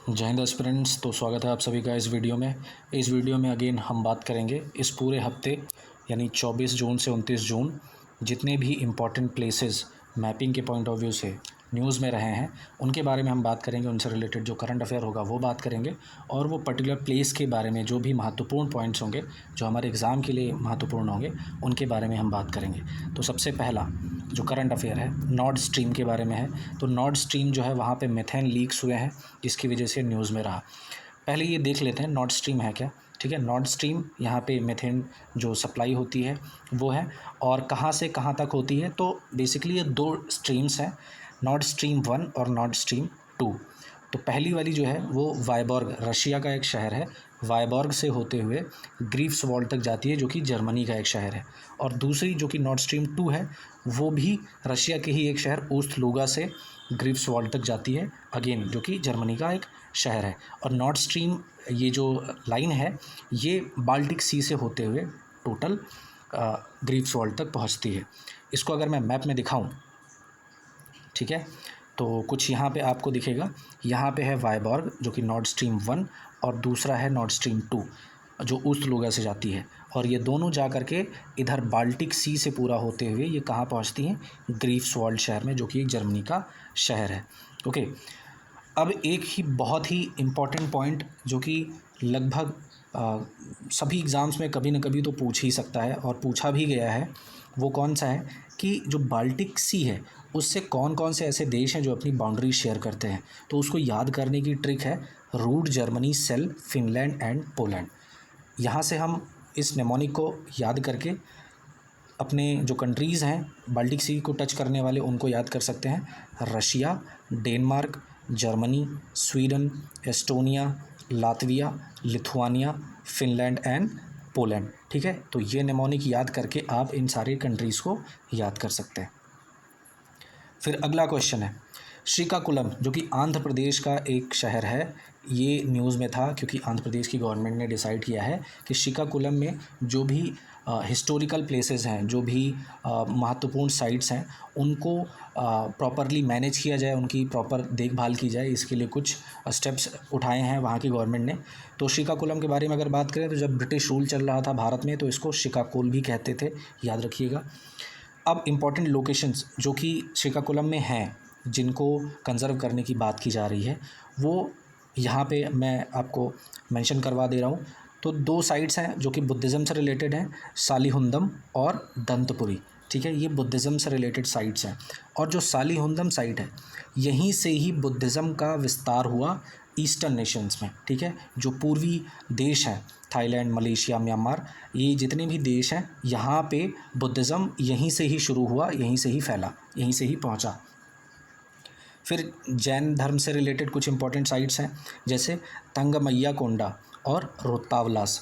जय हिंद एस्पिरेंट्स। तो स्वागत है आप सभी का इस वीडियो में। इस वीडियो में अगेन हम बात करेंगे इस पूरे हफ्ते यानी 24 जून से 29 जून जितने भी इम्पॉर्टेंट प्लेसेस मैपिंग के पॉइंट ऑफ व्यू से न्यूज़ में रहे हैं उनके बारे में हम बात करेंगे। उनसे रिलेटेड जो करंट अफेयर होगा वो बात करेंगे और वो पर्टिकुलर प्लेस के बारे में जो भी महत्वपूर्ण पॉइंट्स होंगे जो हमारे एग्ज़ाम के लिए महत्वपूर्ण होंगे उनके बारे में हम बात करेंगे। तो सबसे पहला जो करंट अफेयर है नॉर्ड स्ट्रीम के बारे में है। तो नॉर्ड स्ट्रीम जो है वहाँ पे मीथेन लीक्स हुए हैं जिसकी वजह से न्यूज़ में रहा। पहले ये देख लेते हैं नॉर्ड स्ट्रीम है क्या। ठीक है, नॉर्ड स्ट्रीम यहाँ पे मीथेन जो सप्लाई होती है वो है और कहाँ से कहाँ तक होती है। तो बेसिकली ये दो स्ट्रीम्स हैं, नॉर्ड स्ट्रीम 1 और नॉर्ड स्ट्रीम 2। तो पहली वाली जो है वो वायबॉर्ग रशिया का एक शहर है, वायबॉर्ग से होते हुए ग्रीफ्सवॉल्ड तक जाती है जो कि जर्मनी का एक शहर है। और दूसरी जो कि नॉर्ड स्ट्रीम 2 है वो भी रशिया के ही एक शहर ऊस्ट लूगा से ग्रीफ्सवॉल्ड तक जाती है, अगेन जो कि जर्मनी का एक शहर है। और नॉर्ड स्ट्रीम ये जो लाइन है ये बाल्टिक सी से होते हुए टोटल ग्रीफ्सवॉल्ड तक पहुंचती है। इसको अगर मैं मैप में दिखाऊं, ठीक है, तो कुछ यहाँ पे आपको दिखेगा। यहाँ पे है वायबॉर्ग जो कि नॉर्ड स्ट्रीम 1 और दूसरा है नॉर्ड स्ट्रीम 2 जो ऊस्ट लूगा से जाती है। और ये दोनों जा कर के इधर बाल्टिक सी से पूरा होते हुए ये कहाँ पहुँचती हैं, ग्रीफ्सवॉल्ड शहर में जो कि एक जर्मनी का शहर है। ओके, अब एक ही बहुत ही इम्पॉर्टेंट पॉइंट जो कि लगभग सभी एग्ज़ाम्स में कभी न कभी तो पूछ ही सकता है और पूछा भी गया है, वो कौन सा है कि जो बाल्टिक सी है उससे कौन कौन से ऐसे देश हैं जो अपनी बाउंड्री शेयर करते हैं। तो उसको याद करने की ट्रिक है रूट, जर्मनी, सेल, फिनलैंड एंड पोलैंड। यहाँ से हम इस नेमोनिक को याद करके अपने जो कंट्रीज़ हैं बाल्टिक सी को टच करने वाले उनको याद कर सकते हैं। Russia, Denmark, Germany, Sweden, Estonia, Latvia, Lithuania, Finland and Poland. ठीक है, तो ये नेमोनिक याद करके आप इन सारी कंट्रीज़ को याद कर सकते हैं। फिर अगला क्वेश्चन है श्रीकाकुलम जो कि आंध्र प्रदेश का एक शहर है। ये न्यूज़ में था क्योंकि आंध्र प्रदेश की गवर्नमेंट ने डिसाइड किया है कि श्रीकाकुलम में जो भी हिस्टोरिकल प्लेसेस हैं, जो भी महत्वपूर्ण साइट्स हैं उनको प्रॉपरली मैनेज किया जाए, उनकी प्रॉपर देखभाल की जाए। इसके लिए कुछ स्टेप्स उठाए हैं वहाँ की गवर्नमेंट ने। तो श्रीकाकुलम के बारे में अगर बात करें तो जब ब्रिटिश रूल चल रहा था भारत में तो इसको श्रीकाकुल भी कहते थे, याद रखिएगा। अब इम्पॉर्टेंट लोकेशंस जो कि श्रीकाकुलम में हैं जिनको कंज़र्व करने की बात की जा रही है वो यहाँ पे मैं आपको मेंशन करवा दे रहा हूँ। तो दो साइट्स हैं जो कि बुद्धिज़्म से रिलेटेड हैं, सालिहुंदम और दंतपुरी। ठीक है, ये बुद्धिज़्म से रिलेटेड साइट्स हैं। और जो सालिहुंदम साइट है यहीं से ही बुद्धिज़्म का विस्तार हुआ ईस्टर्न नेशंस में। ठीक है, जो पूर्वी देश हैं थाईलैंड, मलेशिया, म्यांमार, ये जितने भी देश हैं यहाँ पे बुद्धिज़्म यहीं से ही शुरू हुआ, यहीं से ही फैला, यहीं से ही पहुँचा। फिर जैन धर्म से रिलेटेड कुछ इंपॉर्टेंट साइट्स हैं जैसे तंगमैया कोंडा और रोहतावलास।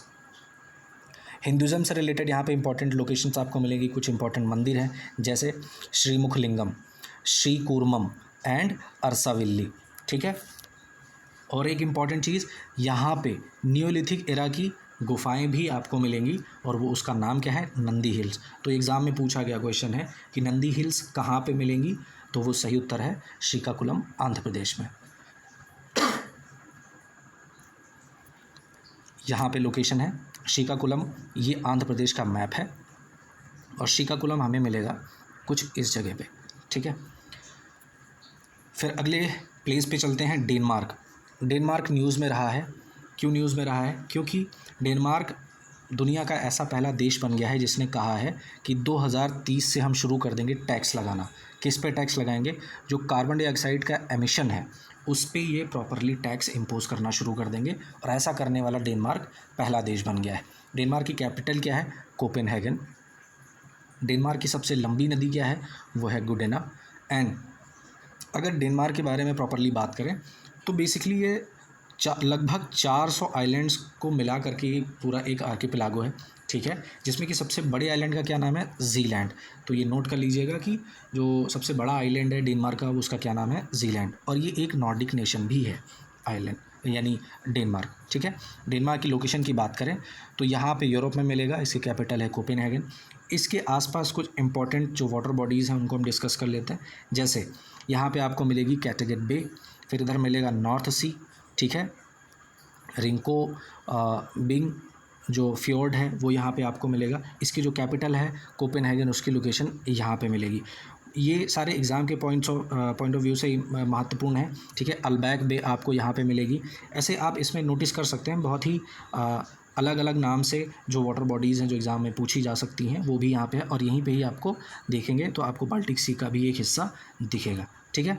हिंदुज़म से रिलेटेड यहाँ पे इंपॉर्टेंट लोकेशंस आपको मिलेंगी। कुछ इंपॉर्टेंट मंदिर हैं जैसे श्रीमुखलिंगम, श्रीकूर्मम एंड अरसाविल्ली। ठीक है, और एक इम्पॉर्टेंट चीज़ यहाँ पे न्यूलिथिक एरा की गुफाएं भी आपको मिलेंगी और वो उसका नाम क्या है, नंदी हिल्स। तो एग्ज़ाम में पूछा गया क्वेश्चन है कि नंदी हिल्स कहाँ पे मिलेंगी, तो वो सही उत्तर है श्रीकाकुलम, आंध्र प्रदेश में। यहाँ पे लोकेशन है श्रीकाकुलम, ये आंध्र प्रदेश का मैप है और श्रीकाकुलम हमें मिलेगा कुछ इस जगह पे। ठीक है, फिर अगले प्लेस पे चलते हैं डेनमार्क। डेनमार्क न्यूज़ में रहा है। क्यों न्यूज़ में रहा है? क्योंकि डेनमार्क दुनिया का ऐसा पहला देश बन गया है जिसने कहा है कि 2030 से हम शुरू कर देंगे टैक्स लगाना। किस पे टैक्स लगाएंगे? जो कार्बन डाइऑक्साइड का एमिशन है उस पे ये प्रॉपरली टैक्स इम्पोज करना शुरू कर देंगे और ऐसा करने वाला डेनमार्क पहला देश बन गया है। डेनमार्क की कैपिटल क्या है? कोपेनहेगन। डेनमार्क की सबसे लंबी नदी क्या है? वो है गुडेना। एंड अगर डेनमार्क के बारे में प्रॉपरली बात करें तो बेसिकली ये लगभग 400 आइलैंड्स को मिला करके पूरा एक आर्किपेलागो है। ठीक है, जिसमें कि सबसे बड़े आइलैंड का क्या नाम है? जीलैंड। तो ये नोट कर लीजिएगा कि जो सबसे बड़ा आइलैंड है डेनमार्क का उसका क्या नाम है? जीलैंड। और ये एक नॉर्डिक नेशन भी है आइलैंड यानी डेनमार्क। ठीक है, डेनमार्क की लोकेशन की बात करें तो यहाँ पे यूरोप में मिलेगा, इसकी कैपिटल है कोपेनहेगन। इसके आसपास कुछ इंपॉर्टेंट जो वाटर बॉडीज़ हैं उनको हम डिस्कस कर लेते हैं। जैसे यहाँ पे आपको मिलेगी कैटेगट बे, फिर इधर मिलेगा नॉर्थ सी, ठीक है। रिंको बिंग जो फ्योर्ड है वो यहाँ पे आपको मिलेगा। इसकी जो कैपिटल है कोपेनहेगन, उसकी लोकेशन यहाँ पे मिलेगी। ये सारे एग्ज़ाम के पॉइंट ऑफ व्यू से महत्वपूर्ण है, ठीक है। अल्बैक बे आपको यहाँ पे मिलेगी। ऐसे आप इसमें नोटिस कर सकते हैं बहुत ही अलग अलग नाम से जो वाटर बॉडीज़ हैं जो एग्ज़ाम में पूछी जा सकती हैं, वो भी यहाँ पे है। और यहीं पे ही आपको देखेंगे तो आपको बाल्टिक सी का भी एक हिस्सा दिखेगा, ठीक है।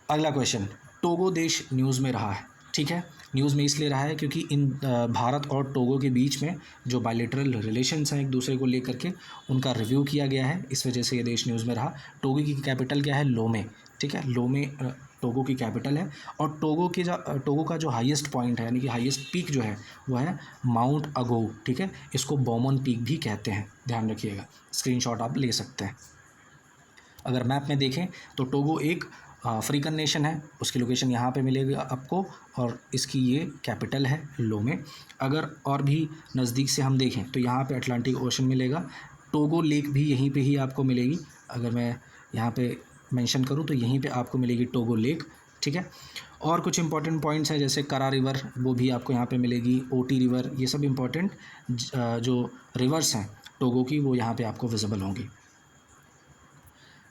अगला क्वेश्चन, टोगो देश न्यूज़ में रहा है, ठीक है। न्यूज़ में इसलिए रहा है क्योंकि इन भारत और टोगो के बीच में जो बायलैटरल रिलेशंस हैं एक दूसरे को लेकर के, उनका रिव्यू किया गया है, इस वजह से ये देश न्यूज़ में रहा। टोगो की कैपिटल क्या है? लोमे, ठीक है। लोमे टोगो की कैपिटल है। और टोगो का जो हाईएस्ट पॉइंट है यानी कि हाईएस्ट पीक जो है वो है माउंट अगो, ठीक है। इसको बॉमन पीक भी कहते हैं, ध्यान रखिएगा, स्क्रीनशॉट आप ले सकते हैं। अगर मैप में देखें तो टोगो एक अफ्रीकन नेशन है, उसकी लोकेशन यहाँ पे मिलेगी आपको, और इसकी ये कैपिटल है लोमे। अगर और भी नज़दीक से हम देखें तो यहाँ पे अटलांटिक ओशन मिलेगा। टोगो लेक भी यहीं पे ही आपको मिलेगी। अगर मैं यहाँ पे मेंशन करूँ तो यहीं पे आपको मिलेगी टोगो लेक, ठीक है। और कुछ इंपॉर्टेंट पॉइंट्स हैं जैसे करा रिवर, वो भी आपको यहाँ पे मिलेगी, ओटी रिवर, ये सब इंपॉर्टेंट जो रिवर्स हैं टोगो की वो यहाँ पे आपको विजिबल होंगी।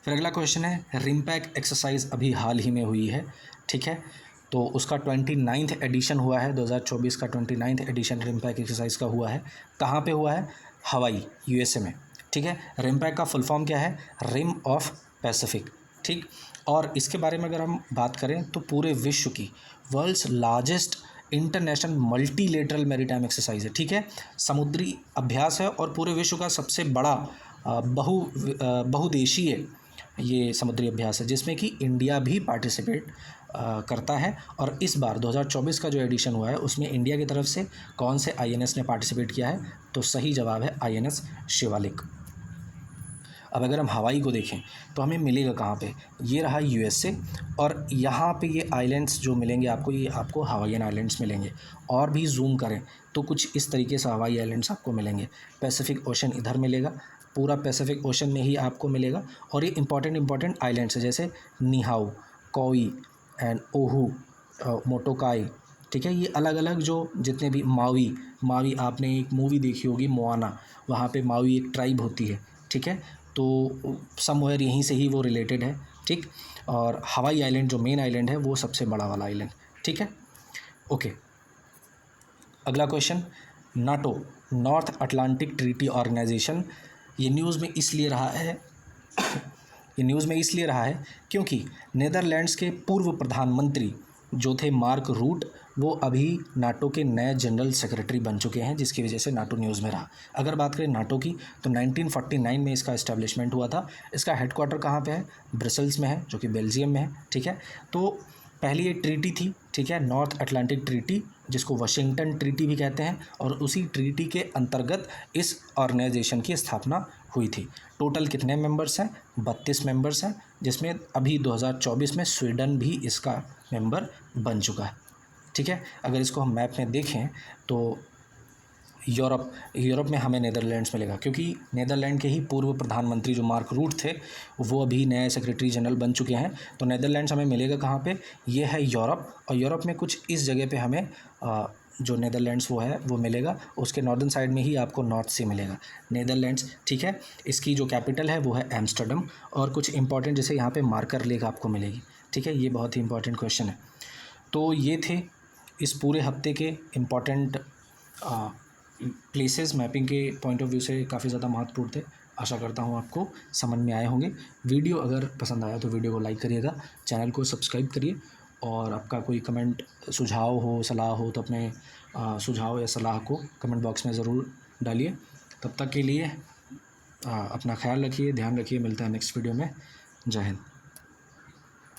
फिर अगला क्वेश्चन है, रिम्पैक एक्सरसाइज अभी हाल ही में हुई है, ठीक है। तो उसका 29th एडिशन हुआ है, 2024 का 29th एडिशन रिम्पैक एक्सरसाइज का हुआ है। कहाँ पे हुआ है? हवाई, यूएसए में, ठीक है। रिम्पैक का फुल फॉर्म क्या है? रिम ऑफ पैसिफिक, ठीक। और इसके बारे में अगर हम बात करें तो पूरे विश्व की world's largest international multilateral maritime exercise है, ठीक है। समुद्री अभ्यास है और पूरे विश्व का सबसे बड़ा बहुदेशीय ये समुद्री अभ्यास है जिसमें कि इंडिया भी पार्टिसिपेट करता है। और इस बार 2024 का जो एडिशन हुआ है उसमें इंडिया की तरफ से कौन से आईएनएस ने पार्टिसिपेट किया है? तो सही जवाब है आईएनएस शिवालिक। अब अगर हम हवाई को देखें तो हमें मिलेगा कहाँ पे? ये रहा यूएसए, और यहाँ पे ये आइलैंड्स जो मिलेंगे आपको, ये आपको हवाईयन आइलैंड्स मिलेंगे। और भी जूम करें तो कुछ इस तरीके से हवाई आइलैंड्स आपको मिलेंगे। पैसिफिक ओशन इधर मिलेगा, पूरा पैसिफिक ओशन में ही आपको मिलेगा। और ये इंपॉर्टेंट आइलैंड्स है जैसे निहाऊ, कोई एंड ओहू, मोटोकाई, ठीक है। ये अलग अलग जो जितने भी मावी आपने एक मूवी देखी होगी मोआना, वहाँ पे मावी एक ट्राइब होती है, ठीक है। तो समवेयर यहीं से ही वो रिलेटेड है, ठीक। और हवाई आइलैंड जो मेन आइलैंड है वो सबसे बड़ा वाला आइलैंड, ठीक है। ओके, अगला question, NATO, North Atlantic Treaty Organisation, ये न्यूज़ में इसलिए रहा है क्योंकि नीदरलैंड्स के पूर्व प्रधानमंत्री जो थे मार्क रूट, वो अभी नाटो के नए जनरल सेक्रेटरी बन चुके हैं, जिसकी वजह से नाटो न्यूज़ में रहा। अगर बात करें नाटो की तो 1949 में इसका इस्टेब्लिशमेंट हुआ था। इसका हेडक्वार्टर कहाँ पे है? ब्रसल्स में है, जो कि बेल्जियम में है, ठीक है। तो पहली ये ट्रीटी थी, ठीक है, नॉर्थ अटलांटिक ट्रीटी, जिसको वाशिंगटन ट्रीटी भी कहते हैं, और उसी ट्रीटी के अंतर्गत इस ऑर्गेनाइजेशन की स्थापना हुई थी। टोटल कितने मेंबर्स हैं? 32 मेंबर्स हैं, जिसमें अभी 2024 में स्वीडन भी इसका मेंबर बन चुका है, ठीक है। अगर इसको हम मैप में देखें तो यूरोप में हमें नीदरलैंड्स मिलेगा, क्योंकि नीदरलैंड के ही पूर्व प्रधानमंत्री जो मार्क रूट थे वो अभी नए सेक्रेटरी जनरल बन चुके हैं। तो नीदरलैंड्स हमें मिलेगा कहाँ पे? ये है यूरोप, और यूरोप में कुछ इस जगह पे हमें जो नीदरलैंड्स वो मिलेगा। उसके नॉर्दर्न साइड में ही आपको नॉर्थ सी मिलेगा नीदरलैंड्स, ठीक है। इसकी जो कैपिटल है वो है एम्स्टर्डम। और कुछ इंपॉर्टेंट जैसे यहाँ पे मार्कर लेक आपको मिलेगी, ठीक है। ये बहुत ही इंपॉर्टेंट क्वेश्चन है। तो ये थे इस पूरे हफ्ते के इम्पॉर्टेंट प्लेसेस, मैपिंग के पॉइंट ऑफ व्यू से काफ़ी ज़्यादा महत्वपूर्ण थे। आशा करता हूँ आपको समझ में आए होंगे। वीडियो अगर पसंद आया तो वीडियो को लाइक करिएगा, चैनल को सब्सक्राइब करिए, और आपका कोई कमेंट, सुझाव हो, सलाह हो तो अपने सुझाव या सलाह को कमेंट बॉक्स में ज़रूर डालिए। तब तक के लिए अपना ख्याल रखिए, ध्यान रखिए। मिलता है नेक्स्ट वीडियो में। जय हिंद।